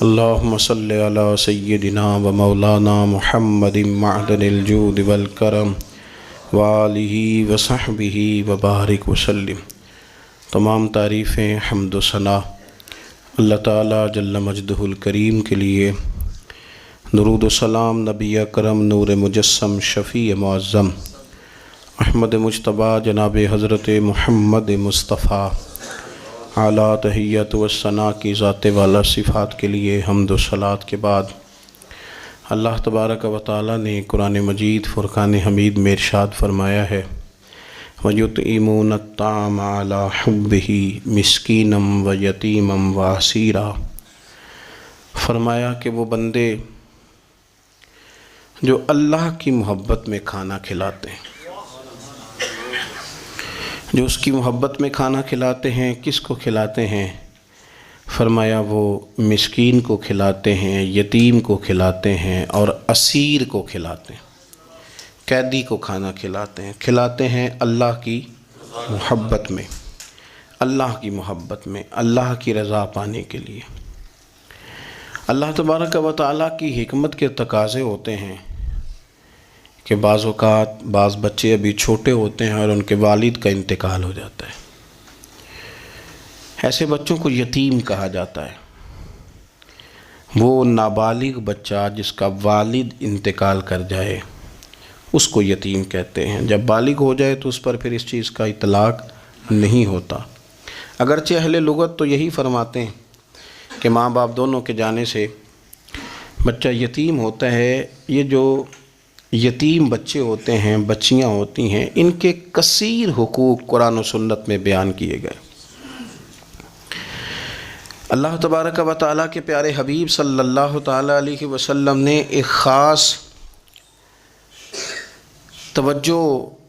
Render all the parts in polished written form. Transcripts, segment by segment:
اللہم صلی علی سیدنا و مولانا محمد معدن الجود والکرم وآلہ وصحبہ وبارک وسلم۔ تمام تعریفیں، حمد و ثنا اللہ تعالیٰ جل مجدہ الکریم کے لیے، درود و سلام نبی اکرم نور مجسم شفیع معظم احمد مجتبیٰ جناب حضرت محمد مصطفیٰ اعلیٰ تحیت و ثنا کی ذات والا صفات کے لیے حمد و صلات کے بعد، اللہ تبارک و تعالیٰ نے قرآن مجید فرقان حمید میں ارشاد فرمایا ہے وَيُطْعِمُونَ الطَّعَامَ عَلَىٰ حُبِّهِ مِسْكِينًا وَيَتِيمًا وَأَسِيرًا۔ فرمایا کہ وہ بندے جو اللہ کی محبت میں کھانا کھلاتے ہیں، جو اس کی محبت میں کھانا کھلاتے ہیں، کس کو کھلاتے ہیں؟ فرمایا وہ مسکین کو کھلاتے ہیں، یتیم کو کھلاتے ہیں اور اسیر کو کھلاتے ہیں، قیدی کو کھانا کھلاتے ہیں اللہ کی محبت میں، اللہ کی محبت میں، اللہ کی رضا پانے کے لیے۔ اللہ تبارک و تعالیٰ کی حکمت کے تقاضے ہوتے ہیں کہ بعض اوقات بعض بچے ابھی چھوٹے ہوتے ہیں اور ان کے والد کا انتقال ہو جاتا ہے، ایسے بچوں کو یتیم کہا جاتا ہے۔ وہ نابالغ بچہ جس کا والد انتقال کر جائے اس کو یتیم کہتے ہیں۔ جب بالغ ہو جائے تو اس پر پھر اس چیز کا اطلاق نہیں ہوتا، اگرچہ اہل لغت تو یہی فرماتے ہیں کہ ماں باپ دونوں کے جانے سے بچہ یتیم ہوتا ہے۔ یہ جو یتیم بچے ہوتے ہیں، بچیاں ہوتی ہیں، ان کے کثیر حقوق قرآن و سنت میں بیان کیے گئے۔ اللہ تبارک و تعالیٰ کے پیارے حبیب صلی اللہ تعالیٰ علیہ وسلم نے ایک خاص توجہ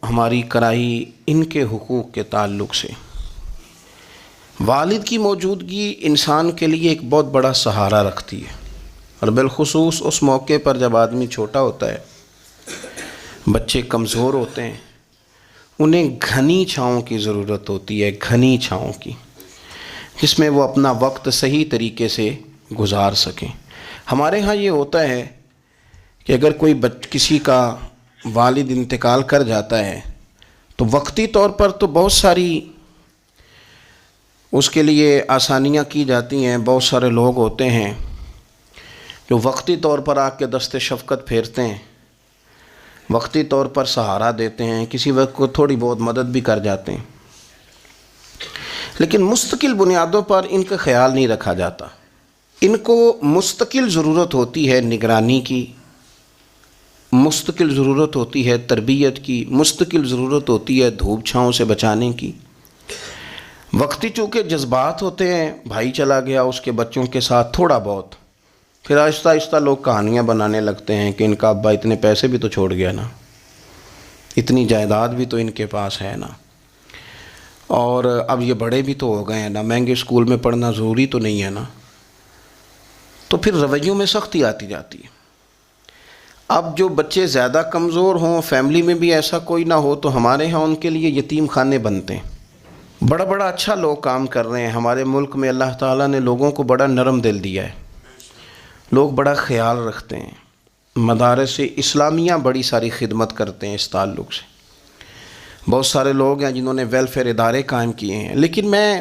ہماری کرائی ان کے حقوق کے تعلق سے۔ والد کی موجودگی انسان کے لیے ایک بہت بڑا سہارا رکھتی ہے، اور بالخصوص اس موقع پر جب آدمی چھوٹا ہوتا ہے، بچے کمزور ہوتے ہیں، انہیں گھنی چھاؤں کی ضرورت ہوتی ہے، گھنی چھاؤں کی، جس میں وہ اپنا وقت صحیح طریقے سے گزار سکیں۔ ہمارے ہاں یہ ہوتا ہے کہ اگر کوئی کسی کا والد انتقال کر جاتا ہے تو وقتی طور پر تو بہت ساری اس کے لیے آسانیاں کی جاتی ہیں، بہت سارے لوگ ہوتے ہیں جو وقتی طور پر آ کے دست شفقت پھیرتے ہیں، وقتی طور پر سہارا دیتے ہیں، کسی وقت کو تھوڑی بہت مدد بھی کر جاتے ہیں، لیکن مستقل بنیادوں پر ان کا خیال نہیں رکھا جاتا۔ ان کو مستقل ضرورت ہوتی ہے نگرانی کی، مستقل ضرورت ہوتی ہے تربیت کی، مستقل ضرورت ہوتی ہے دھوپ چھاؤں سے بچانے کی۔ وقتی چونکہ جذبات ہوتے ہیں، بھائی چلا گیا اس کے بچوں کے ساتھ تھوڑا بہت، پھر آہستہ آہستہ لوگ کہانیاں بنانے لگتے ہیں کہ ان کا ابا اتنے پیسے بھی تو چھوڑ گیا نا، اتنی جائیداد بھی تو ان کے پاس ہے نا، اور اب یہ بڑے بھی تو ہو گئے ہیں نا، مہنگے اسکول میں پڑھنا ضروری تو نہیں ہے نا۔ تو پھر رویوں میں سختی آتی جاتی ہے۔ اب جو بچے زیادہ کمزور ہوں، فیملی میں بھی ایسا کوئی نہ ہو، تو ہمارے ہاں ان کے لیے یتیم خانے بنتے ہیں۔ بڑا بڑا اچھا لوگ کام کر رہے ہیں ہمارے ملک میں، اللہ تعالیٰ نے لوگوں کو بڑا نرم دل دیا ہے، لوگ بڑا خیال رکھتے ہیں، مدارس اسلامیہ بڑی ساری خدمت کرتے ہیں اس تعلق سے، بہت سارے لوگ ہیں جنہوں نے ویلفیئر ادارے قائم کیے ہیں۔ لیکن میں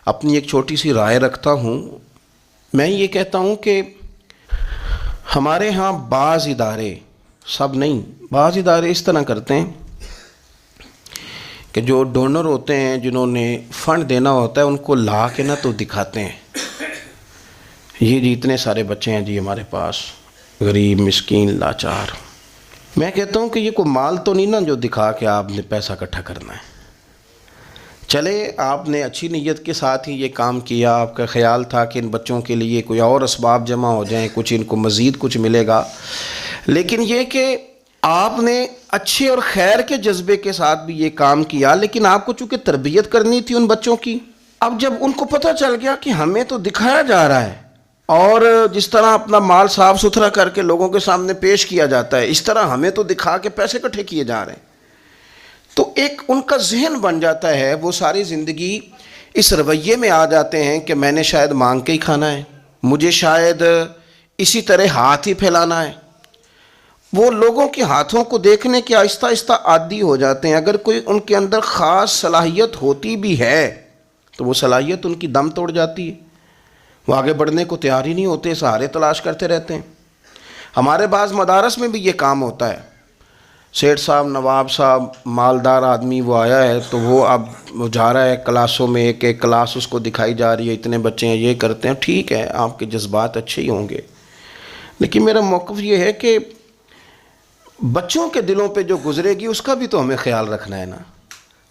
اپنی ایک چھوٹی سی رائے رکھتا ہوں، میں یہ کہتا ہوں کہ ہمارے ہاں بعض ادارے، سب نہیں، بعض ادارے اس طرح کرتے ہیں کہ جو ڈونر ہوتے ہیں، جنہوں نے فنڈ دینا ہوتا ہے، ان کو لا کے نہ تو دکھاتے ہیں یہ جی اتنے سارے بچے ہیں جی ہمارے پاس، غریب مسکین لاچار۔ میں کہتا ہوں کہ یہ کوئی مال تو نہیں نا جو دکھا کے آپ نے پیسہ اکٹھا کرنا ہے۔ چلے آپ نے اچھی نیت کے ساتھ ہی یہ کام کیا، آپ کا خیال تھا کہ ان بچوں کے لیے کوئی اور اسباب جمع ہو جائیں، کچھ ان کو مزید کچھ ملے گا، لیکن یہ کہ آپ نے اچھے اور خیر کے جذبے کے ساتھ بھی یہ کام کیا، لیکن آپ کو چونکہ تربیت کرنی تھی ان بچوں کی۔ اب جب ان کو پتہ چل گیا کہ ہمیں تو دکھایا جا رہا ہے، اور جس طرح اپنا مال صاف ستھرا کر کے لوگوں کے سامنے پیش کیا جاتا ہے، اس طرح ہمیں تو دکھا کے پیسے اکٹھے کیے جا رہے ہیں، تو ایک ان کا ذہن بن جاتا ہے، وہ ساری زندگی اس رویے میں آ جاتے ہیں کہ میں نے شاید مانگ کے ہی کھانا ہے، مجھے شاید اسی طرح ہاتھ ہی پھیلانا ہے. وہ لوگوں کے ہاتھوں کو دیکھنے کے آہستہ آہستہ عادی ہو جاتے ہیں. اگر کوئی ان کے اندر خاص صلاحیت ہوتی بھی ہے تو وہ صلاحیت ان کی دم توڑ جاتی ہے. وہ آگے بڑھنے کو تیار ہی نہیں ہوتے, سہارے تلاش کرتے رہتے ہیں. ہمارے بعض مدارس میں بھی یہ کام ہوتا ہے. سیٹھ صاحب, نواب صاحب, مالدار آدمی وہ آیا ہے تو وہ اب جا رہا ہے کلاسوں میں, ایک ایک کلاس اس کو دکھائی جا رہی ہے, اتنے بچے ہیں, یہ کرتے ہیں. ٹھیک ہے, آپ کے جذبات اچھے ہی ہوں گے, لیکن میرا موقف یہ ہے کہ بچوں کے دلوں پہ جو گزرے گی اس کا بھی تو ہمیں خیال رکھنا ہے نا,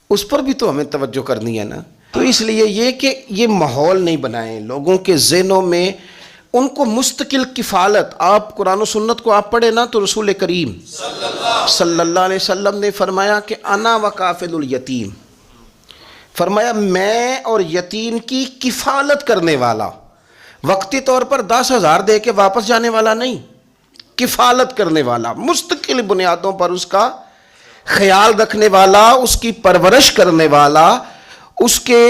اس پر بھی تو ہمیں توجہ کرنی ہے نا. تو اس لیے یہ کہ یہ ماحول نہیں بنائیں لوگوں کے ذہنوں میں, ان کو مستقل کفالت. آپ قرآن و سنت کو آپ پڑھیں نا تو رسول کریم صلی اللہ علیہ وسلم نے فرمایا کہ انا وکافل الیتیم, فرمایا میں اور یتیم کی کفالت کرنے والا. وقتی طور پر 10,000 دے کے واپس جانے والا نہیں, کفالت کرنے والا, مستقل بنیادوں پر اس کا خیال رکھنے والا, اس کی پرورش کرنے والا, اس کے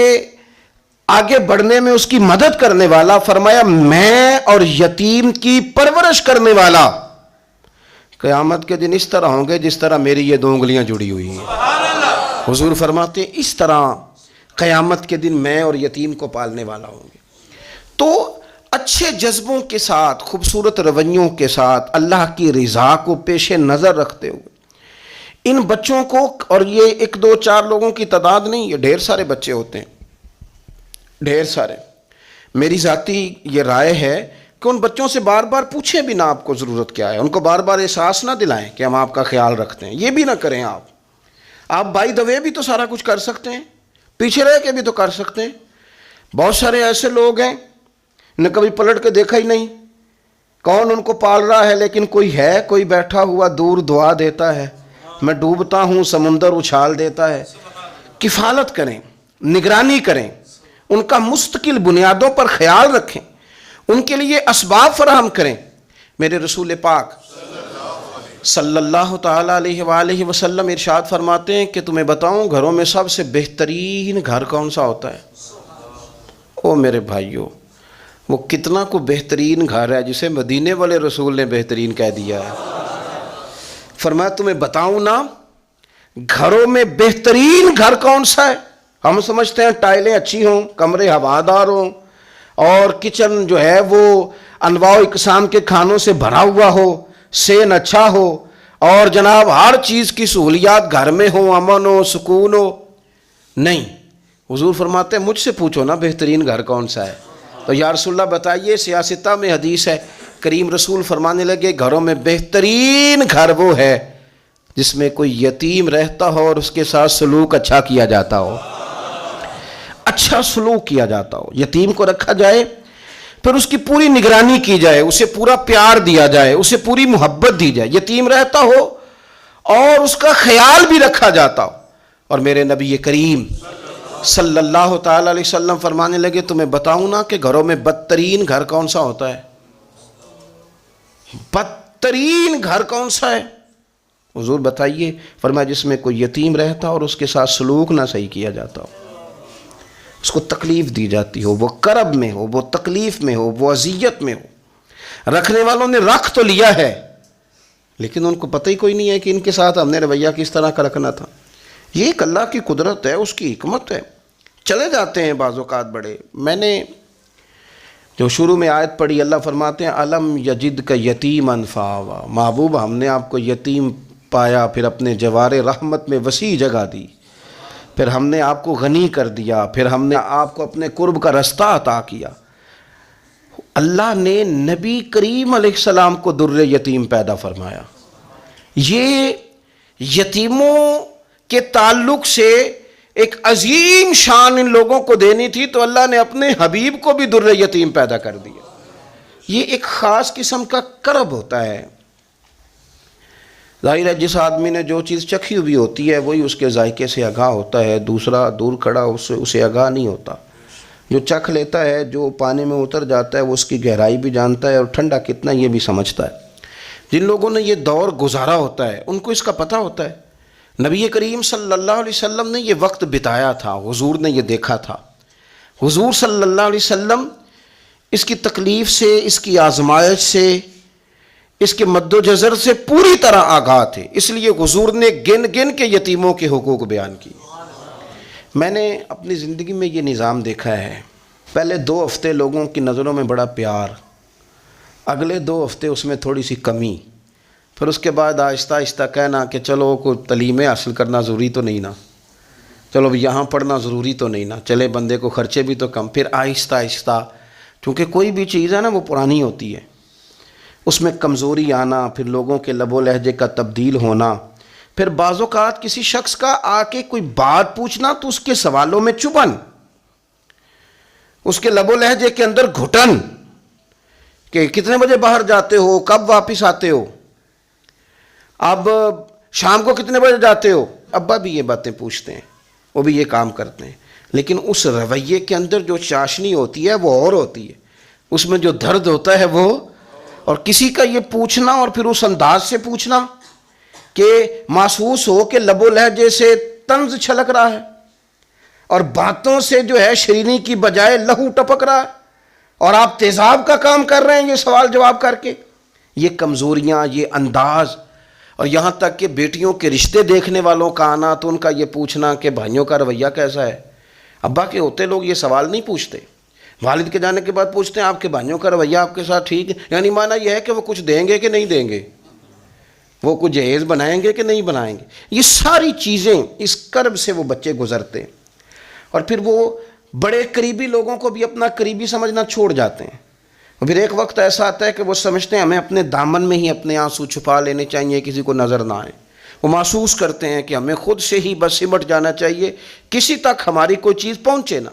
آگے بڑھنے میں اس کی مدد کرنے والا. فرمایا میں اور یتیم کی پرورش کرنے والا. قیامت کے دن اس طرح ہوں گے جس طرح میری یہ 2 انگلیاں جڑی ہوئی ہیں. حضور فرماتے ہیں اس طرح قیامت کے دن میں اور یتیم کو پالنے والا ہوں گے. تو اچھے جذبوں کے ساتھ, خوبصورت رویوں کے ساتھ, اللہ کی رضا کو پیش نظر رکھتے ہوئے ان بچوں کو, اور یہ 1 2 4 لوگوں کی تعداد نہیں, یہ ڈھیر سارے بچے ہوتے ہیں, ڈھیر سارے. میری ذاتی یہ رائے ہے کہ ان بچوں سے بار بار پوچھیں بھی نہ آپ کو ضرورت کیا ہے, ان کو بار بار احساس نہ دلائیں کہ ہم آپ کا خیال رکھتے ہیں. یہ بھی نہ کریں آپ بائی دا وے بھی تو سارا کچھ کر سکتے ہیں, پیچھے رہ کے بھی تو کر سکتے ہیں. بہت سارے ایسے لوگ ہیں نے کبھی پلٹ کے دیکھا ہی نہیں, کون ان کو پال رہا ہے, لیکن کوئی ہے, کوئی بیٹھا ہوا دور دعا دیتا ہے, میں ڈوبتا ہوں سمندر اچھال دیتا ہے. کفالت کریں, نگرانی کریں, ان کا مستقل بنیادوں پر خیال رکھیں, ان کے لیے اسباب فراہم کریں. میرے رسول پاک صلی اللہ تعالیٰ علیہ وآلہ وسلم ارشاد فرماتے ہیں کہ تمہیں بتاؤں گھروں میں سب سے بہترین گھر کون سا ہوتا ہے؟ او میرے بھائیوں, وہ کتنا کو بہترین گھر ہے جسے مدینے والے رسول نے بہترین کہہ دیا ہے. فرمایا تمہیں بتاؤں نا گھروں میں بہترین گھر کون سا ہے؟ ہم سمجھتے ہیں ٹائلیں اچھی ہوں, کمرے ہوادار ہوں, اور کچن جو ہے وہ انواع و اقسام کے کھانوں سے بھرا ہوا ہو, سین اچھا ہو, اور جناب ہر چیز کی سہولیات گھر میں ہو, امن ہو, سکون ہو. نہیں, حضور فرماتے ہیں مجھ سے پوچھو نا بہترین گھر کون سا ہے. تو یا رسول اللہ بتائیے, سیاستہ میں حدیث ہے, کریم رسول فرمانے لگے گھروں میں بہترین گھر وہ ہے جس میں کوئی یتیم رہتا ہو اور اس کے ساتھ سلوک اچھا کیا جاتا ہو, اچھا سلوک کیا جاتا ہو. یتیم کو رکھا جائے, پھر اس کی پوری نگرانی کی جائے, اسے پورا پیار دیا جائے, اسے پوری محبت دی جائے, یتیم رہتا ہو اور اس کا خیال بھی رکھا جاتا ہو. اور میرے نبی کریم صلی اللہ تعالی علیہ وسلم فرمانے لگے تمہیں بتاؤں نا کہ گھروں میں بدترین گھر کون سا ہوتا ہے؟ بدترین گھر کون سا ہے؟ حضور بتائیے. فرمایا جس میں کوئی یتیم رہتا اور اس کے ساتھ سلوک نہ صحیح کیا جاتا ہو, اس کو تکلیف دی جاتی ہو, وہ کرب میں ہو, وہ تکلیف میں ہو, وہ اذیت میں ہو. رکھنے والوں نے رکھ تو لیا ہے لیکن ان کو پتہ ہی کوئی نہیں ہے کہ ان کے ساتھ ہم نے رویہ کس طرح کا رکھنا تھا. یہ ایک اللہ کی قدرت ہے, اس کی حکمت ہے. چلے جاتے ہیں بعض اوقات بڑے. میں نے جو شروع میں آیت پڑھی, اللہ فرماتے ہیں الم یجد کا یتیما فآویٰ, محبوب ہم نے آپ کو یتیم پایا, پھر اپنے جوار رحمت میں وسیع جگہ دی, پھر ہم نے آپ کو غنی کر دیا, پھر ہم نے آپ کو اپنے قرب کا رستہ عطا کیا. اللہ نے نبی کریم علیہ السلام کو در یتیم پیدا فرمایا. یہ یتیموں کے تعلق سے ایک عظیم شان ان لوگوں کو دینی تھی, تو اللہ نے اپنے حبیب کو بھی در یتیم پیدا کر دیا. یہ ایک خاص قسم کا کرب ہوتا ہے. ظاہر ہے جس آدمی نے جو چیز چکھی ہوئی ہوتی ہے وہی اس کے ذائقے سے آگاہ ہوتا ہے, دوسرا دور کھڑا اسے آگاہ نہیں ہوتا. جو چکھ لیتا ہے, جو پانی میں اتر جاتا ہے, وہ اس کی گہرائی بھی جانتا ہے اور ٹھنڈا کتنا یہ بھی سمجھتا ہے. جن لوگوں نے یہ دور گزارا ہوتا ہے ان کو اس کا پتہ ہوتا ہے. نبی کریم صلی اللہ علیہ وسلم نے یہ وقت بتایا تھا, حضور نے یہ دیکھا تھا. حضور صلی اللہ علیہ وسلم اس کی تکلیف سے، اس کی آزمائش سے، اس کے مد و جزر سے پوری طرح آگاہ تھے، اس لیے حضور نے گن گن کے یتیموں کے حقوق بیان کی۔ میں نے اپنی زندگی میں یہ نظام دیکھا ہے، پہلے 2 ہفتے لوگوں کی نظروں میں بڑا پیار، اگلے 2 ہفتے اس میں تھوڑی سی کمی، پھر اس کے بعد آہستہ آہستہ کہنا کہ چلو کوئی تعلیمیں حاصل کرنا ضروری تو نہیں نا، چلو یہاں پڑھنا ضروری تو نہیں نا، چلے بندے کو خرچے بھی تو کم، پھر آہستہ آہستہ، کیونکہ کوئی بھی چیز ہے نا وہ پرانی ہوتی ہے، اس میں کمزوری آنا، پھر لوگوں کے لب و لہجے کا تبدیل ہونا، پھر بعض اوقات کسی شخص کا آ کے کوئی بات پوچھنا تو اس کے سوالوں میں چبھن، اس کے لب و لہجے کے اندر گھٹن کہ کتنے بجے باہر جاتے ہو، کب واپس آتے ہو، اب شام کو کتنے بجے جاتے ہو، ابا بھی یہ باتیں پوچھتے ہیں، وہ بھی یہ کام کرتے ہیں، لیکن اس رویے کے اندر جو چاشنی ہوتی ہے وہ اور ہوتی ہے، اس میں جو درد ہوتا ہے وہ، اور کسی کا یہ پوچھنا اور پھر اس انداز سے پوچھنا کہ محسوس ہو کہ لب و لہجے سے طنز چھلک رہا ہے اور باتوں سے جو ہے شیرینی کی بجائے لہو ٹپک رہا ہے، اور آپ تیزاب کا کام کر رہے ہیں یہ سوال جواب کر کے، یہ کمزوریاں، یہ انداز، اور یہاں تک کہ بیٹیوں کے رشتے دیکھنے والوں کا آنا تو ان کا یہ پوچھنا کہ بھائیوں کا رویہ کیسا ہے۔ ابا کے ہوتے لوگ یہ سوال نہیں پوچھتے، والد کے جانے کے بعد پوچھتے ہیں آپ کے بھائیوں کا رویہ آپ کے ساتھ ٹھیک ہے، یعنی معنی یہ ہے کہ وہ کچھ دیں گے کہ نہیں دیں گے، وہ کچھ جہیز بنائیں گے کہ نہیں بنائیں گے۔ یہ ساری چیزیں اس کرب سے وہ بچے گزرتے ہیں، اور پھر وہ بڑے قریبی لوگوں کو بھی اپنا قریبی سمجھنا چھوڑ جاتے ہیں، اور پھر ایک وقت ایسا آتا ہے کہ وہ سمجھتے ہیں ہمیں اپنے دامن میں ہی اپنے آنسو چھپا لینے چاہیے، کسی کو نظر نہ آئے۔ وہ محسوس کرتے ہیں کہ ہمیں خود سے ہی بس سمٹ جانا چاہیے، کسی تک ہماری کوئی چیز پہنچے نہ۔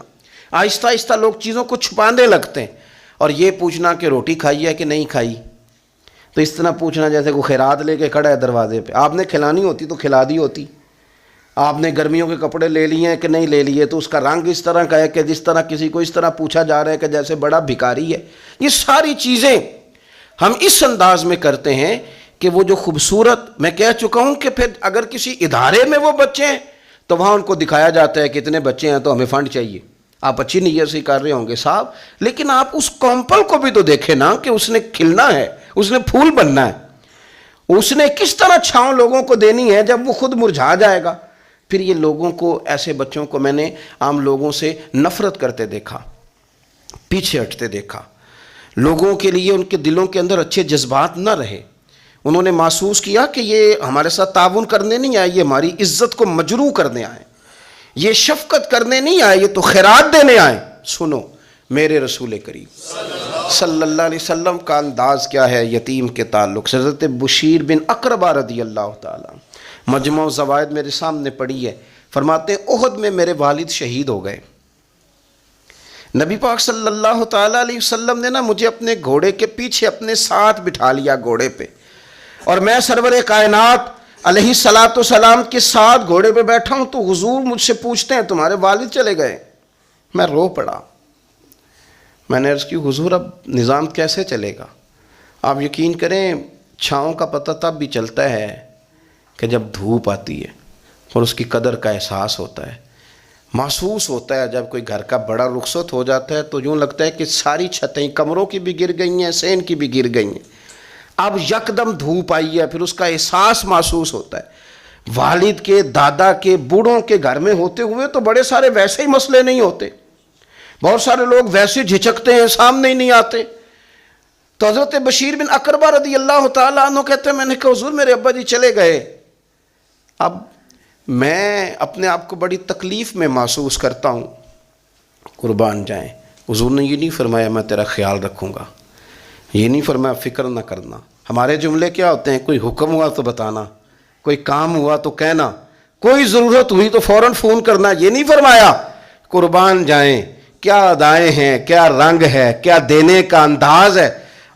آہستہ آہستہ لوگ چیزوں کو چھپانے لگتے ہیں، اور یہ پوچھنا کہ روٹی کھائی ہے کہ نہیں کھائی، تو اس طرح پوچھنا جیسے کوئی خیرات لے کے کھڑا ہے دروازے پہ، آپ نے کھلانی ہوتی تو کھلا دی ہوتی، آپ نے گرمیوں کے کپڑے لے لیے ہیں کہ نہیں لے لیے، تو اس کا رنگ اس طرح کا ہے کہ جس طرح کسی کو اس طرح پوچھا جا رہا ہے کہ جیسے بڑا بھکاری ہے۔ یہ ساری چیزیں ہم اس انداز میں کرتے ہیں کہ وہ جو خوبصورت، میں کہہ چکا ہوں کہ پھر اگر کسی ادارے میں وہ بچے ہیں تو وہاں ان کو دکھایا جاتا ہے کہ اتنے بچے ہیں تو ہمیں فنڈ چاہیے، آپ اچھی نیت سے کر رہے ہوں گے صاحب، لیکن آپ اس کومپل کو بھی تو دیکھیں نا کہ اس نے کھلنا ہے، اس نے پھول بننا ہے، اس نے کس طرح چھاؤں لوگوں کو دینی ہے جب وہ خود مرجھا جائے گا۔ پھر یہ لوگوں کو، ایسے بچوں کو میں نے عام لوگوں سے نفرت کرتے دیکھا، پیچھے ہٹتے دیکھا، لوگوں کے لیے ان کے دلوں کے اندر اچھے جذبات نہ رہے، انہوں نے محسوس کیا کہ یہ ہمارے ساتھ تعاون کرنے نہیں آئے، یہ ہماری عزت کو مجروح کرنے آئے، یہ شفقت کرنے نہیں آئے، یہ تو خیرات دینے آئے۔ سنو، میرے رسول کریم صلی اللہ علیہ وسلم کا انداز کیا ہے یتیم کے تعلق سے۔ حضرت بشیر بن اقربہ رضی اللہ تعالیٰ، مجموع زوائد میرے سامنے پڑھی ہے، فرماتے ہیں احد میں میرے والد شہید ہو گئے، نبی پاک صلی اللہ تعالیٰ علیہ وسلم نے نا مجھے اپنے گھوڑے کے پیچھے اپنے ساتھ بٹھا لیا گھوڑے پہ، اور میں سرور کائنات علیہ الصلاۃ والسلام کے ساتھ گھوڑے پہ بیٹھا ہوں، تو حضور مجھ سے پوچھتے ہیں تمہارے والد چلے گئے؟ میں رو پڑا، میں نے عرض کی حضور اب نظام کیسے چلے گا؟ آپ یقین کریں چھاؤں کا پتہ تب بھی چلتا ہے کہ جب دھوپ آتی ہے اور اس کی قدر کا احساس ہوتا ہے، محسوس ہوتا ہے۔ جب کوئی گھر کا بڑا رخصت ہو جاتا ہے تو یوں لگتا ہے کہ ساری چھتیں کمروں کی بھی گر گئی ہیں، سین کی بھی گر گئی ہیں، اب یکدم دھوپ آئی ہے، پھر اس کا احساس محسوس ہوتا ہے۔ والد کے، دادا کے، بوڑھوں کے گھر میں ہوتے ہوئے تو بڑے سارے ویسے ہی مسئلے نہیں ہوتے، بہت سارے لوگ ویسے جھجکتے ہیں، سامنے ہی نہیں آتے۔ تو حضرت بشیر بن اقربہ رضی اللہ تعالیٰ عنہ کہتے ہیں میں نے کہا حضور میرے ابا جی چلے گئے، اب میں اپنے آپ کو بڑی تکلیف میں محسوس کرتا ہوں۔ قربان جائیں، حضور نے یہ نہیں فرمایا میں تیرا خیال رکھوں گا، یہ نہیں فرمایا فکر نہ کرنا۔ ہمارے جملے کیا ہوتے ہیں؟ کوئی حکم ہوا تو بتانا، کوئی کام ہوا تو کہنا، کوئی ضرورت ہوئی تو فوراً فون کرنا، یہ نہیں فرمایا۔ قربان جائیں، کیا ادائیں ہیں، کیا رنگ ہے، کیا دینے کا انداز ہے،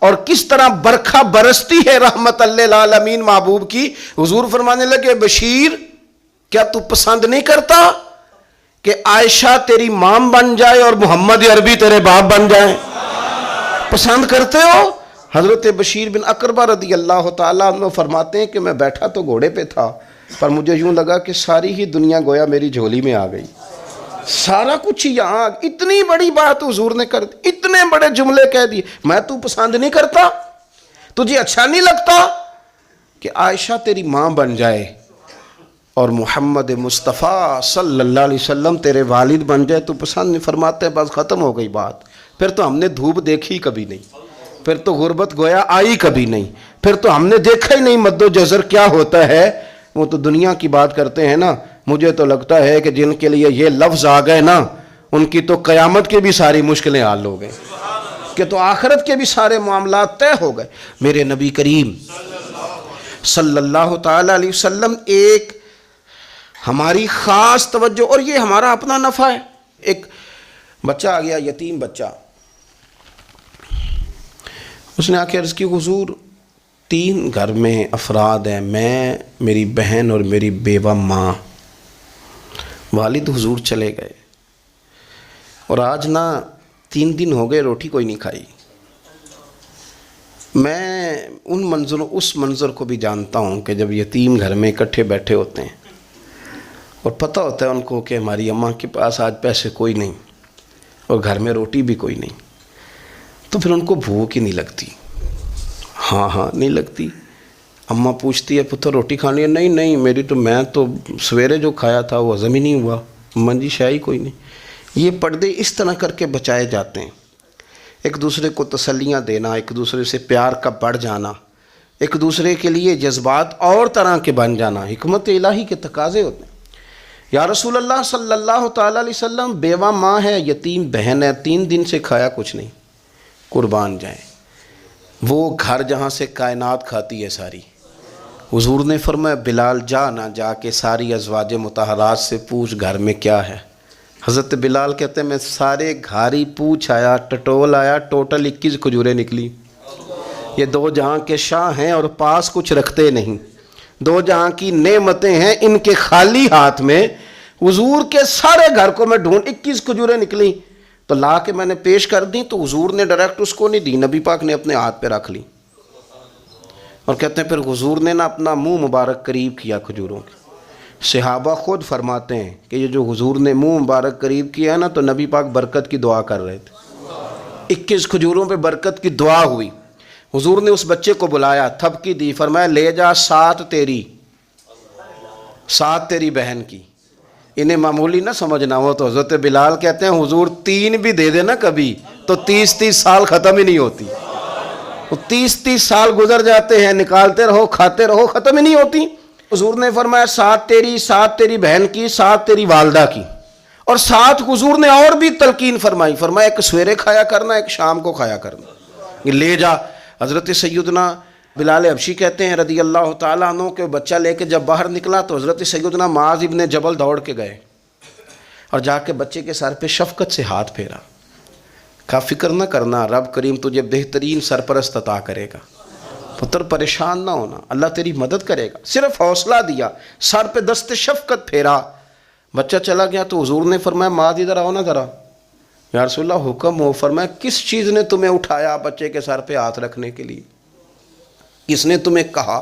اور کس طرح برکھا برستی ہے رحمت للعالمین محبوب کی۔ حضور فرمانے لگے بشیر کیا تو پسند نہیں کرتا کہ عائشہ تیری ماں بن جائے اور محمد عربی تیرے باپ بن جائیں؟ پسند کرتے ہو؟ حضرت بشیر بن اقربہ رضی اللہ تعالیٰ عنہ فرماتے ہیں کہ میں بیٹھا تو گھوڑے پہ تھا، پر مجھے یوں لگا کہ ساری ہی دنیا گویا میری جھولی میں آ گئی، سارا کچھ یہاں، اتنی بڑی بات حضور نے کر دی، اتنی اتنے بڑے جملے کہہ دیے. میں تو پسند نہیں کرتا, تجھے اچھا نہیں لگتا کہ عائشہ تیری ماں بن جائے اور محمد مصطفیٰ صلی اللہ علیہ وسلم تیرے والد بن جائے, تو پسند نہیں فرماتے, بس ختم ہو گئی بات. پھر تو ہم نے دھوپ دیکھی کبھی نہیں, پھر تو غربت گویا آئی کبھی نہیں, پھر تو ہم نے دیکھا ہی نہیں مد و جزر کیا ہوتا ہے. وہ تو دنیا کی بات کرتے ہیں نا. مجھے تو لگتا ہے کہ جن کے لیے یہ لفظ آ گئے نا, ان کی تو قیامت کی بھی ساری مشکلیں حل ہو گئیں, کہ تو آخرت کے بھی سارے معاملات طے ہو گئے. میرے نبی کریم صلی اللہ تعالی علیہ وسلم ایک ہماری خاص توجہ, اور یہ ہمارا اپنا نفع ہے. ایک بچہ آ گیا, یتیم بچہ, اس نے آ کے عرض کی حضور 3 گھر میں افراد ہیں, میں, میری بہن اور میری بیوہ ماں. والد حضور چلے گئے اور آج نا 3 دن ہو گئے روٹی کوئی نہیں کھائی. میں اس منظر کو بھی جانتا ہوں کہ جب یتیم گھر میں اکٹھے بیٹھے ہوتے ہیں اور پتہ ہوتا ہے ان کو کہ ہماری اماں کے پاس آج پیسے کوئی نہیں اور گھر میں روٹی بھی کوئی نہیں, تو پھر ان کو بھوک ہی نہیں لگتی. ہاں نہیں لگتی. اماں پوچھتی ہے پتر روٹی کھانی ہے؟ نہیں میری تو, میں تو سویرے جو کھایا تھا وہ ہضم ہی نہیں ہوا. اماں جی شاہی کوئی نہیں. یہ پردے اس طرح کر کے بچائے جاتے ہیں. ایک دوسرے کو تسلیاں دینا, ایک دوسرے سے پیار کا بڑھ جانا, ایک دوسرے کے لیے جذبات اور طرح کے بن جانا, حکمت الہی کے تقاضے ہوتے ہیں. یا رسول اللہ صلی اللہ تعالیٰ علیہ وسلم, بیوہ ماں ہے, یتیم بہن ہے, 3 دن سے کھایا کچھ نہیں. قربان جائیں وہ گھر جہاں سے کائنات کھاتی ہے ساری. حضور نے فرمایا بلال جا کے ساری ازواج مطہرات سے پوچھ گھر میں کیا ہے. حضرت بلال کہتے ہیں میں سارے گھاری پوچھ آیا, ٹٹول آیا, ٹوٹل 21 کھجوریں نکلی. یہ 2 جہاں کے شاہ ہیں اور پاس کچھ رکھتے نہیں, 2 جہاں کی نعمتیں ہیں, ان کے خالی ہاتھ میں حضور کے سارے گھر کو میں ڈھونڈ 21 کھجوریں نکلی تو لا کے میں نے پیش کر دی, تو حضور نے ڈائریکٹ اس کو نہیں دی, نبی پاک نے اپنے ہاتھ پہ رکھ لی. اور کہتے ہیں پھر حضور نے نا اپنا منہ مبارک قریب کیا کھجوروں کے. صحابہ خود فرماتے ہیں کہ یہ جو حضور نے منہ مبارک قریب کیا ہے نا, تو نبی پاک برکت کی دعا کر رہے تھے. 21 کھجوروں پہ برکت کی دعا ہوئی. حضور نے اس بچے کو بلایا, تھپکی دی, فرمایا لے جا 7 تیری 7 تیری بہن کی. انہیں معمولی نہ سمجھنا ہو. تو حضرت بلال کہتے ہیں حضور 3 بھی دے دینا کبھی تو 30 سال ختم ہی نہیں ہوتی. 30 سال گزر جاتے ہیں, نکالتے رہو, کھاتے رہو, ختم ہی نہیں ہوتی. حضور نے فرمایا 7 تیری, 7 تیری بہن کی, 7 تیری والدہ کی, اور 7 حضور نے اور بھی تلقین فرمائی. فرمایا ایک سویرے کھایا کرنا, ایک شام کو کھایا کرنا. یہ لے جا. حضرت سیدنا بلال حبشی کہتے ہیں رضی اللہ تعالیٰ عنہ کہ بچہ لے کے جب باہر نکلا تو حضرت سیدنا معاذ ابن جبل دوڑ کے گئے اور جا کے بچے کے سر پہ شفقت سے ہاتھ پھیرا. کہا فکر نہ کرنا, رب کریم تجھے بہترین سرپرست عطا کرے گا, پتر پریشان نہ ہونا, اللہ تیری مدد کرے گا. صرف حوصلہ دیا, سر پہ دست شفقت پھیرا. بچہ چلا گیا تو حضور نے فرمایا معاذ ادھر آؤ نا ذرا. یا رسول اللہ حکم ہو. فرمایا کس چیز نے تمہیں اٹھایا بچے کے سر پہ ہاتھ رکھنے کے لیے؟ کس نے تمہیں کہا؟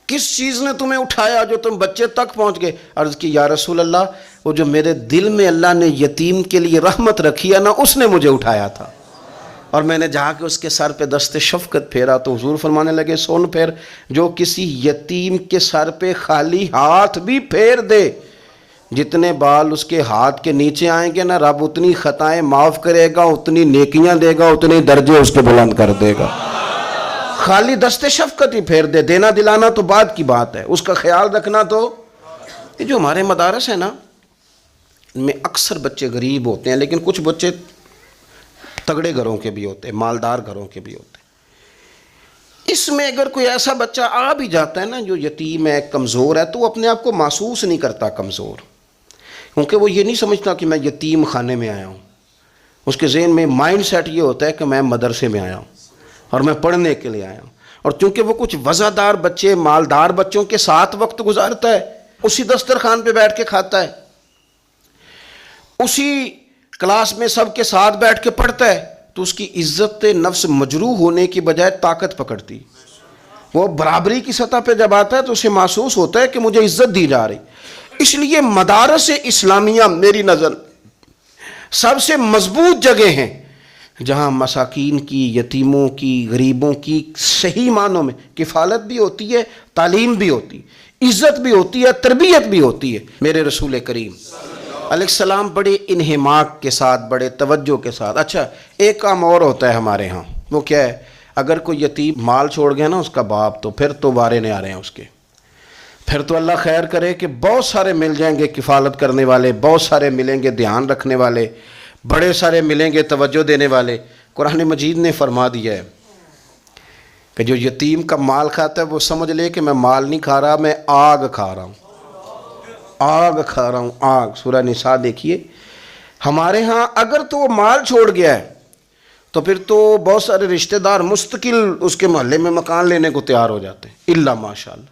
کس چیز نے تمہیں اٹھایا جو تم بچے تک پہنچ گئے؟ عرض کی یا رسول اللہ وہ جو میرے دل میں اللہ نے یتیم کے لیے رحمت رکھی ہے نا, اس نے مجھے اٹھایا تھا, اور میں نے جا کے اس کے سر پہ دست شفقت پھیرا. تو حضور فرمانے لگے سن پھر, جو کسی یتیم کے سر پہ خالی ہاتھ بھی پھیر دے, جتنے بال اس کے ہاتھ کے نیچے آئیں گے نا, رب اتنی خطائیں معاف کرے گا, اتنی نیکیاں دے گا, اتنے درجے اس کے بلند کر دے گا. خالی دست شفقت ہی پھیر دے. دینا دلانا تو بعد کی بات ہے, اس کا خیال رکھنا تو. یہ جو ہمارے مدارس ہیں نا, ان میں اکثر بچے غریب ہوتے ہیں, لیکن کچھ بچے تگڑے گھروں کے بھی ہوتے ہیں, مالدار گھروں کے بھی ہوتے ہیں. اس میں اگر کوئی ایسا بچہ آ بھی جاتا ہے نا جو یتیم ہے, کمزور ہے, تو وہ اپنے آپ کو محسوس نہیں کرتا کمزور, کیونکہ وہ یہ نہیں سمجھتا کہ میں یتیم خانے میں آیا ہوں. اس کے ذہن میں مائنڈ سیٹ یہ ہوتا ہے کہ میں مدرسے میں آیا ہوں اور میں پڑھنے کے لیے آیا ہوں. اور چونکہ وہ کچھ وزادار بچے, مالدار بچوں کے ساتھ وقت گزارتا ہے, اسی دسترخوان پہ بیٹھ کے کھاتا ہے, اسی کلاس میں سب کے ساتھ بیٹھ کے پڑھتا ہے, تو اس کی عزت نفس مجروح ہونے کی بجائے طاقت پکڑتی. وہ برابری کی سطح پہ جب آتا ہے تو اسے محسوس ہوتا ہے کہ مجھے عزت دی جا رہی. اس لیے مدارس اسلامیہ میری نظر سب سے مضبوط جگہ ہیں جہاں مساکین کی، یتیموں کی، غریبوں کی صحیح معنوں میں کفالت بھی ہوتی ہے، تعلیم بھی ہوتی ہے، عزت بھی ہوتی ہے، تربیت بھی ہوتی ہے۔ میرے رسول کریم علیہ السلام بڑے انہماک کے ساتھ، بڑے توجہ کے ساتھ۔ اچھا، ایک کام اور ہوتا ہے ہمارے ہاں، وہ کیا ہے؟ اگر کوئی یتیم مال چھوڑ گیا نا اس کا باپ، تو پھر تو وارے نہیں آ رہے ہیں اس کے، پھر تو اللہ خیر کرے کہ بہت سارے مل جائیں گے کفالت کرنے والے، بہت سارے ملیں گے دھیان رکھنے والے، بڑے سارے ملیں گے توجہ دینے والے۔ قرآن مجید نے فرما دیا ہے کہ جو یتیم کا مال کھاتا ہے وہ سمجھ لے کہ میں مال نہیں کھا رہا، میں آگ کھا رہا ہوں، آگ کھا رہا ہوں، آگ۔ سورہ نساء دیکھیے۔ ہمارے ہاں اگر تو وہ مال چھوڑ گیا ہے تو پھر تو بہت سارے رشتہ دار مستقل اس کے محلے میں مکان لینے کو تیار ہو جاتے ہیں، الا ماشاء اللہ۔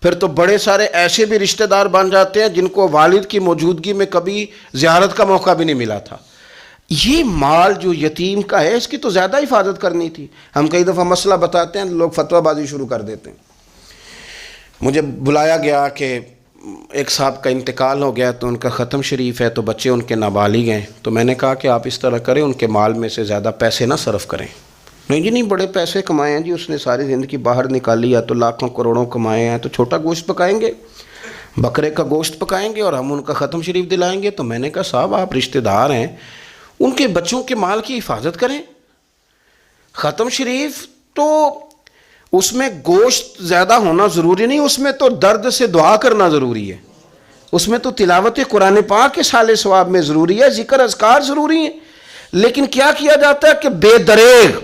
پھر تو بڑے سارے ایسے بھی رشتہ دار بن جاتے ہیں جن کو والد کی موجودگی میں کبھی زیارت کا موقع بھی نہیں ملا تھا۔ یہ مال جو یتیم کا ہے اس کی تو زیادہ حفاظت کرنی تھی۔ ہم کئی دفعہ مسئلہ بتاتے ہیں، لوگ فتویٰ بازی شروع کر دیتے ہیں۔ مجھے بلایا گیا کہ ایک صاحب کا انتقال ہو گیا تو ان کا ختم شریف ہے، تو بچے ان کے نابالغ ہیں، تو میں نے کہا کہ آپ اس طرح کریں، ان کے مال میں سے زیادہ پیسے نہ صرف کریں۔ نہیں جی نہیں، بڑے پیسے کمائے ہیں جی، اس نے ساری زندگی باہر نکالی، یا تو لاکھوں کروڑوں کمائے ہیں، تو چھوٹا گوشت پکائیں گے، بکرے کا گوشت پکائیں گے اور ہم ان کا ختم شریف دلائیں گے۔ تو میں نے کہا صاحب آپ رشتہ دار ہیں، ان کے بچوں کے مال کی حفاظت کریں۔ ختم شریف تو اس میں گوشت زیادہ ہونا ضروری نہیں، اس میں تو درد سے دعا کرنا ضروری ہے، اس میں تو تلاوت قرآن پاک کے سال ثواب میں ضروری ہے، ذکر اذکار ضروری ہیں۔ لیکن کیا کیا جاتا ہے کہ بے دریغ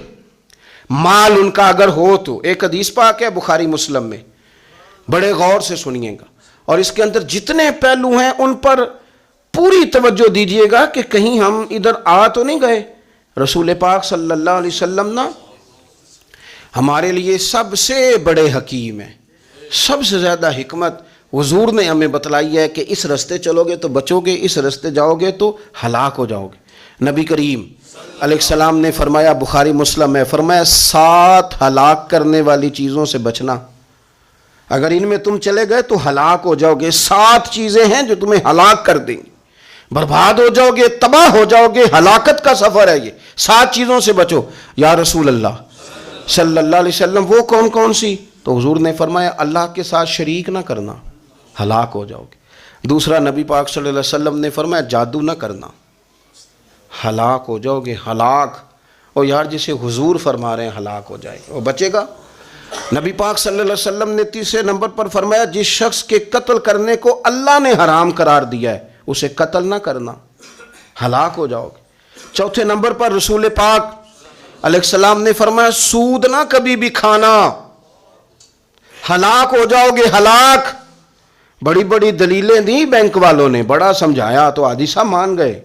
مال ان کا اگر ہو تو، ایک حدیث پاک ہے بخاری مسلم میں، بڑے غور سے سنیے گا، اور اس کے اندر جتنے پہلو ہیں ان پر پوری توجہ دیجئے گا کہ کہیں ہم ادھر آ تو نہیں گئے۔ رسول پاک صلی اللہ علیہ وسلم نا ہمارے لیے سب سے بڑے حکیم ہیں، سب سے زیادہ حکمت حضور نے ہمیں بتلائی ہے کہ اس رستے چلو گے تو بچو گے، اس رستے جاؤ گے تو ہلاک ہو جاؤ گے۔ نبی کریم علیہ السلام نے فرمایا، بخاری مسلم ہے، فرمایا 7 ہلاک کرنے والی چیزوں سے بچنا، اگر ان میں تم چلے گئے تو ہلاک ہو جاؤ گے۔ 7 چیزیں ہیں جو تمہیں ہلاک کر دیں گی، برباد ہو جاؤ گے، تباہ ہو جاؤ گے، ہلاکت کا سفر ہے یہ، 7 چیزوں سے بچو۔ یا رسول اللہ صلی اللہ علیہ وسلم وہ کون کون سی؟ تو حضور نے فرمایا اللہ کے ساتھ شریک نہ کرنا، ہلاک ہو جاؤ گے۔ دوسرا نبی پاک صلی اللہ علیہ وسلم نے فرمایا جادو نہ کرنا، ہلاک ہو جاؤ گے، ہلاک۔ اور یار جسے حضور فرما رہے ہیں ہلاک ہو جائے وہ بچے گا؟ نبی پاک صلی اللہ علیہ وسلم نے تیسرے نمبر پر فرمایا جس شخص کے قتل کرنے کو اللہ نے حرام قرار دیا ہے اسے قتل نہ کرنا، ہلاک ہو جاؤ گے۔ چوتھے نمبر پر رسول پاک علیہ السلام نے فرمایا سود نہ کبھی بھی کھانا، ہلاک ہو جاؤ گے، ہلاک۔ بڑی بڑی دلیلیں دی بینک والوں نے، بڑا سمجھایا تو عادی صاحب مان گئے،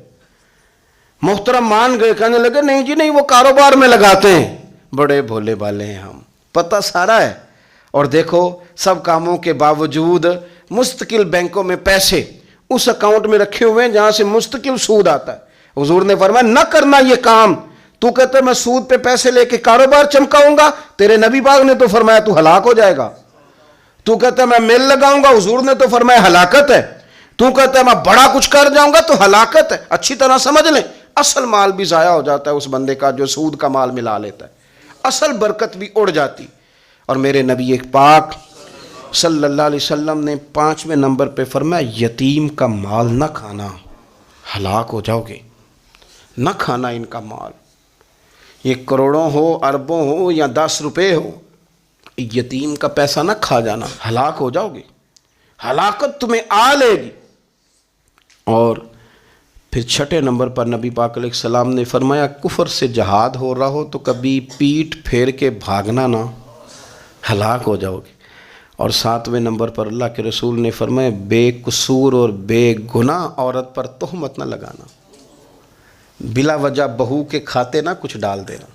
محترم مان گئے، کہنے لگے نہیں جی نہیں وہ کاروبار میں لگاتے ہیں۔ بڑے بھولے بالے ہیں ہم، پتہ سارا ہے۔ اور دیکھو سب کاموں کے باوجود مستقل بینکوں میں پیسے اس اکاؤنٹ میں رکھے ہوئے ہیں جہاں سے مستقل سود آتا ہے۔ حضور نے فرمایا نہ کرنا یہ کام۔ تو کہتا ہے میں سود پہ پیسے لے کے کاروبار چمکاؤں گا، تیرے نبی پاک نے تو فرمایا تو ہلاک ہو جائے گا۔ تو کہتا ہے میں مل لگاؤں گا، حضور نے تو فرمایا ہلاکت ہے۔ تو کہتا ہے میں بڑا کچھ کر جاؤں گا تو ہلاکت ہے۔ اچھی طرح سمجھ لیں، اصل مال بھی ضائع ہو جاتا ہے اس بندے کا جو سود کا مال ملا لیتا ہے، اصل برکت بھی اڑ جاتی۔ اور میرے نبی پاک صلی اللہ علیہ وسلم نے 5ویں نمبر پہ فرمایا یتیم کا مال نہ کھانا، ہلاک ہو جاؤ گے، نہ کھانا ان کا مال، یہ کروڑوں ہو، اربوں ہو یا 10 روپے ہو، یتیم کا پیسہ نہ کھا جانا، ہلاک ہو جاؤ گے، ہلاکت تمہیں آ لے گی۔ اور پھر 6 نمبر پر نبی پاک علیہ السلام نے فرمایا کفر سے جہاد ہو رہا ہو تو کبھی پیٹ پھیر کے بھاگنا نہ، ہلاک ہو جاؤ گے۔ اور 7ویں نمبر پر اللہ کے رسول نے فرمایا بے قصور اور بے گناہ عورت پر تہمت نہ لگانا، بلا وجہ بہو کے کھاتے نہ کچھ ڈال دینا،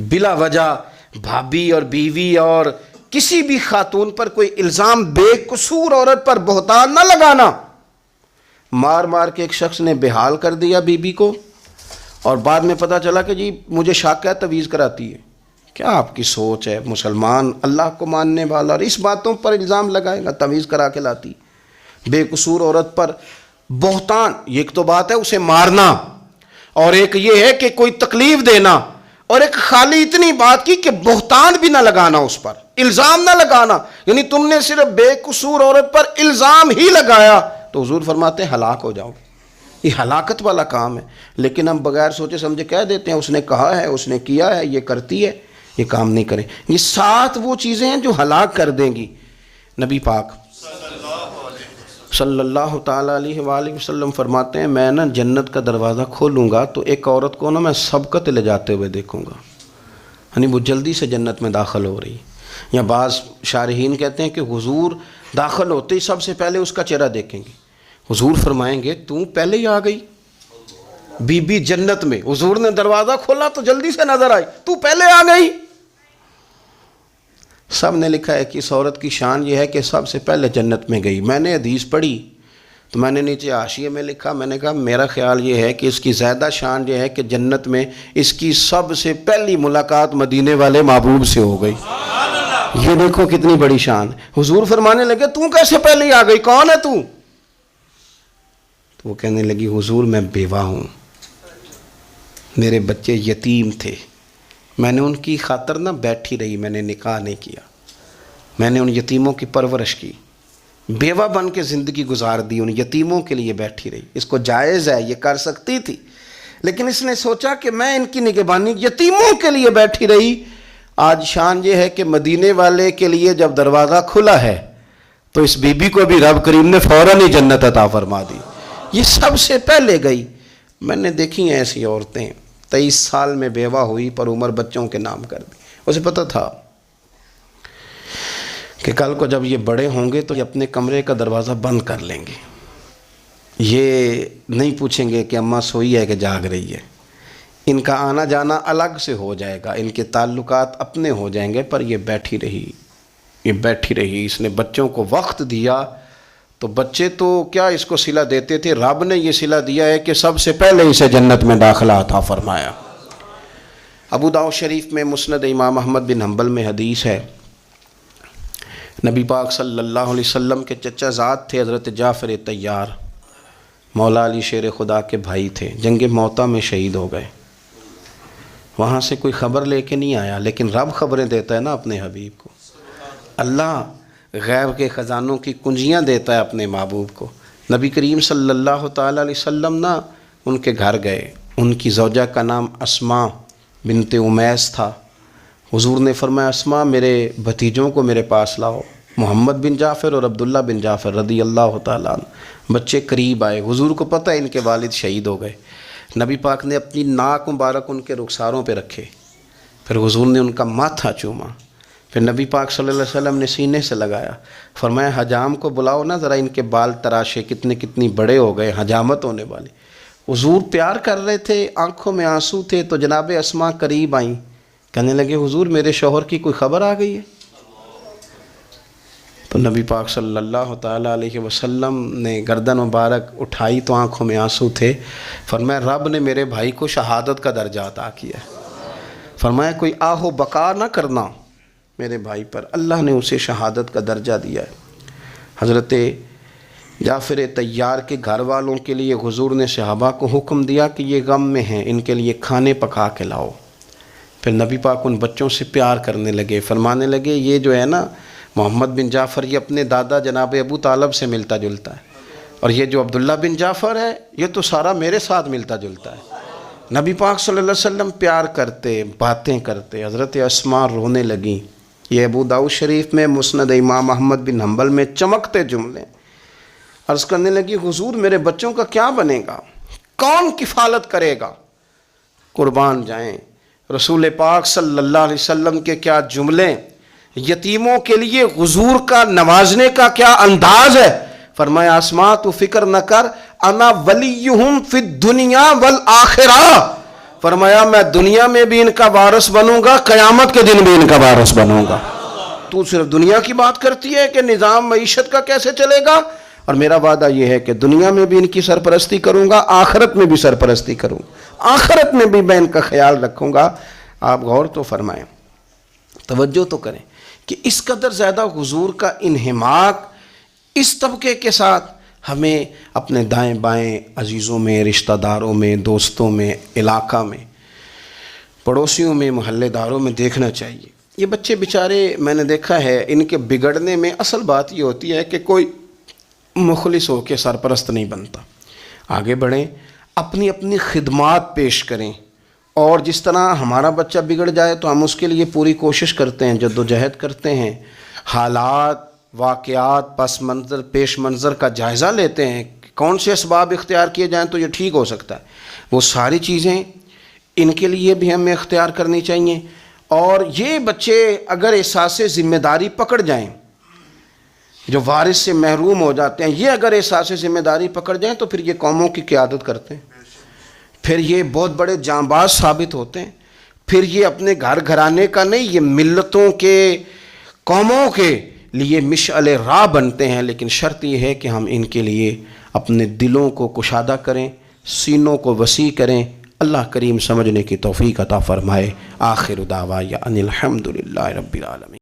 بلا وجہ بھابھی اور بیوی اور کسی بھی خاتون پر کوئی الزام بے قصور عورت پر بہتان نہ لگانا۔ مار مار کے ایک شخص نے بحال کر دیا بیوی کو، اور بعد میں پتہ چلا کہ جی مجھے شک ہے تعویذ کراتی ہے۔ کیا آپ کی سوچ ہے؟ مسلمان اللہ کو ماننے والا اور اس باتوں پر الزام لگائے گا تعویذ کرا کے لاتی؟ بے قصور عورت پر بہتان، یہ ایک تو بات ہے اسے مارنا، اور ایک یہ ہے کہ کوئی تکلیف دینا، اور ایک خالی اتنی بات کی کہ بہتان بھی نہ لگانا، اس پر الزام نہ لگانا، یعنی تم نے صرف بے قصور عورت پر الزام ہی لگایا تو حضور فرماتے ہیں ہلاک ہو جاؤ. یہ ہلاکت والا کام ہے. لیکن ہم بغیر سوچے سمجھے کہہ دیتے ہیں اس نے کہا ہے، اس نے کیا ہے، یہ کرتی ہے. یہ کام نہیں کریں. یہ 7 وہ چیزیں ہیں جو ہلاک کر دیں گی. نبی پاک صلی اللہ تعالیٰ علیہ وآلہ وسلم فرماتے ہیں میں نا جنت کا دروازہ کھولوں گا تو ایک عورت کو نا میں سبقت لے جاتے ہوئے دیکھوں گا، یعنی وہ جلدی سے جنت میں داخل ہو رہی. یا بعض شارحین کہتے ہیں کہ حضور داخل ہوتے ہی سب سے پہلے اس کا چہرہ دیکھیں گے. حضور فرمائیں گے تو پہلے ہی آ گئی بی بی جنت میں. حضور نے دروازہ کھولا تو جلدی سے نظر آئی، تو پہلے آ گئی. سب نے لکھا ہے کہ اس عورت کی شان یہ ہے کہ سب سے پہلے جنت میں گئی. میں نے حدیث پڑھی تو میں نے نیچے حاشیے میں لکھا، میں نے کہا میرا خیال یہ ہے کہ اس کی زیادہ شان یہ ہے کہ جنت میں اس کی سب سے پہلی ملاقات مدینے والے محبوب سے ہو گئی. یہ دیکھو کتنی بڑی شان. حضور فرمانے لگے تو کیسے پہلے ہی آ گئی، کون ہے تو؟ تو وہ کہنے لگی حضور میں بیوہ ہوں، میرے بچے یتیم تھے، میں نے ان کی خاطر نہ بیٹھی رہی، میں نے نکاح نہیں کیا، میں نے ان یتیموں کی پرورش کی، بیوہ بن کے زندگی گزار دی، ان یتیموں کے لیے بیٹھی رہی. اس کو جائز ہے، یہ کر سکتی تھی، لیکن اس نے سوچا کہ میں ان کی نگہبانی یتیموں کے لیے بیٹھی رہی. آج شان یہ ہے کہ مدینے والے کے لیے جب دروازہ کھلا ہے تو اس بی بی کو بھی رب کریم نے فوراً ہی جنت عطا فرما دی. یہ سب سے پہلے گئی. میں نے دیکھی ہیں ایسی عورتیں 23 سال میں بیوہ ہوئی پر عمر بچوں کے نام کر دی. اسے پتہ تھا کہ کل کو جب یہ بڑے ہوں گے تو یہ اپنے کمرے کا دروازہ بند کر لیں گے، یہ نہیں پوچھیں گے کہ اماں سوئی ہے کہ جاگ رہی ہے. ان کا آنا جانا الگ سے ہو جائے گا، ان کے تعلقات اپنے ہو جائیں گے. پر یہ بیٹھی رہی، یہ بیٹھی رہی. اس نے بچوں کو وقت دیا تو بچے تو کیا اس کو صلہ دیتے تھے، رب نے یہ صلہ دیا ہے کہ سب سے پہلے اسے جنت میں داخلہ عطا فرمایا. ابو داؤد شریف میں مسند امام احمد بن حنبل میں حدیث ہے، نبی پاک صلی اللہ علیہ وسلم کے چچا زاد تھے حضرت جعفر طیار، مولا علی شیر خدا کے بھائی تھے. جنگ موطا میں شہید ہو گئے. وہاں سے کوئی خبر لے کے نہیں آیا، لیکن رب خبریں دیتا ہے نا اپنے حبیب کو. اللہ غیب کے خزانوں کی کنجیاں دیتا ہے اپنے محبوب کو. نبی کریم صلی اللہ تعالیٰ علیہ وسلم نا ان کے گھر گئے. ان کی زوجہ کا نام اسماء بنت امیس تھا. حضور نے فرمایا اسماء میرے بھتیجوں کو میرے پاس لاؤ، محمد بن جعفر اور عبداللہ بن جعفر رضی اللہ تعالیٰ عنہ. بچے قریب آئے. حضور کو پتہ ہے ان کے والد شہید ہو گئے. نبی پاک نے اپنی ناک مبارک ان کے رخساروں پہ رکھے، پھر حضور نے ان کا ماتھا چوما، پھر نبی پاک صلی اللہ علیہ وسلم نے سینے سے لگایا. فرمایا حجام کو بلاؤ نا ذرا، ان کے بال تراشے، کتنی بڑے ہو گئے، حجامت ہونے والے. حضور پیار کر رہے تھے، آنکھوں میں آنسو تھے. تو جناب اسماء قریب آئیں، کہنے لگے حضور میرے شوہر کی کوئی خبر آ گئی ہے؟ تو نبی پاک صلی اللہ تعالیٰ علیہ وسلم نے گردن مبارک اٹھائی تو آنکھوں میں آنسو تھے. فرمایا رب نے میرے بھائی کو شہادت کا درجہ عطا کیا ہے. فرمایا کوئی آہ و بقا نہ کرنا میرے بھائی پر، اللہ نے اسے شہادت کا درجہ دیا ہے. حضرت جعفر طیار کے گھر والوں کے لیے حضور نے صحابہ کو حکم دیا کہ یہ غم میں ہیں، ان کے لیے کھانے پکا کے لاؤ. پھر نبی پاک ان بچوں سے پیار کرنے لگے، فرمانے لگے یہ جو ہے نا محمد بن جعفر یہ اپنے دادا جناب ابو طالب سے ملتا جلتا ہے، اور یہ جو عبداللہ بن جعفر ہے یہ تو سارا میرے ساتھ ملتا جلتا ہے. نبی پاک صلی اللہ علیہ وسلم پیار کرتے، باتیں کرتے. حضرت اسماء رونے لگیں. یہ ابو داؤد شریف میں مسند امام احمد بن حنبل میں چمکتے جملے. عرض کرنے لگی حضور میرے بچوں کا کیا بنے گا، کون کفالت کرے گا؟ قربان جائیں رسول پاک صلی اللہ علیہ وسلم کے کیا جملے، یتیموں کے لیے حضور کا نوازنے کا کیا انداز ہے. فرمایا اسماء تو فکر نہ کر، انا ولیہم فی الدنیا والآخرہ. فرمایا میں دنیا میں بھی ان کا وارث بنوں گا، قیامت کے دن بھی ان کا وارث بنوں گا. تو صرف دنیا کی بات کرتی ہے کہ نظام معیشت کا کیسے چلے گا، اور میرا وعدہ یہ ہے کہ دنیا میں بھی ان کی سرپرستی کروں گا، آخرت میں بھی سرپرستی کروں گا، آخرت میں بھی میں ان کا خیال رکھوں گا. آپ غور تو فرمائیں، توجہ تو کریں کہ اس قدر زیادہ حضور کا انہماک اس طبقے کے ساتھ. ہمیں اپنے دائیں بائیں عزیزوں میں، رشتہ داروں میں، دوستوں میں، علاقہ میں، پڑوسیوں میں، محلے داروں میں دیکھنا چاہیے۔ یہ بچے بیچارے میں نے دیکھا ہے، ان کے بگڑنے میں اصل بات یہ ہوتی ہے کہ کوئی مخلص ہو کے سرپرست نہیں بنتا۔ آگے بڑھیں، اپنی اپنی خدمات پیش کریں، اور جس طرح ہمارا بچہ بگڑ جائے تو ہم اس کے لیے پوری کوشش کرتے ہیں، جد و جہد کرتے ہیں، حالات، واقعات، پس منظر، پیش منظر کا جائزہ لیتے ہیں، کون سے اسباب اختیار کیے جائیں تو یہ ٹھیک ہو سکتا ہے۔ وہ ساری چیزیں ان کے لیے بھی ہمیں اختیار کرنی چاہیے۔ اور یہ بچے اگر احساس ذمہ داری پکڑ جائیں، جو وارث سے محروم ہو جاتے ہیں، یہ اگر احساس ذمہ داری پکڑ جائیں تو پھر یہ قوموں کی قیادت کرتے ہیں، پھر یہ بہت بڑے جانباز ثابت ہوتے ہیں، پھر یہ اپنے گھر گھرانے کا نہیں، یہ ملتوں کے، قوموں کے لیے مشعل راہ بنتے ہیں۔ لیکن شرط یہ ہے کہ ہم ان کے لیے اپنے دلوں کو کشادہ کریں، سینوں کو وسیع کریں۔ اللہ کریم سمجھنے کی توفیق عطا فرمائے۔ آخر دعوانا ان الحمد للہ رب العالمین۔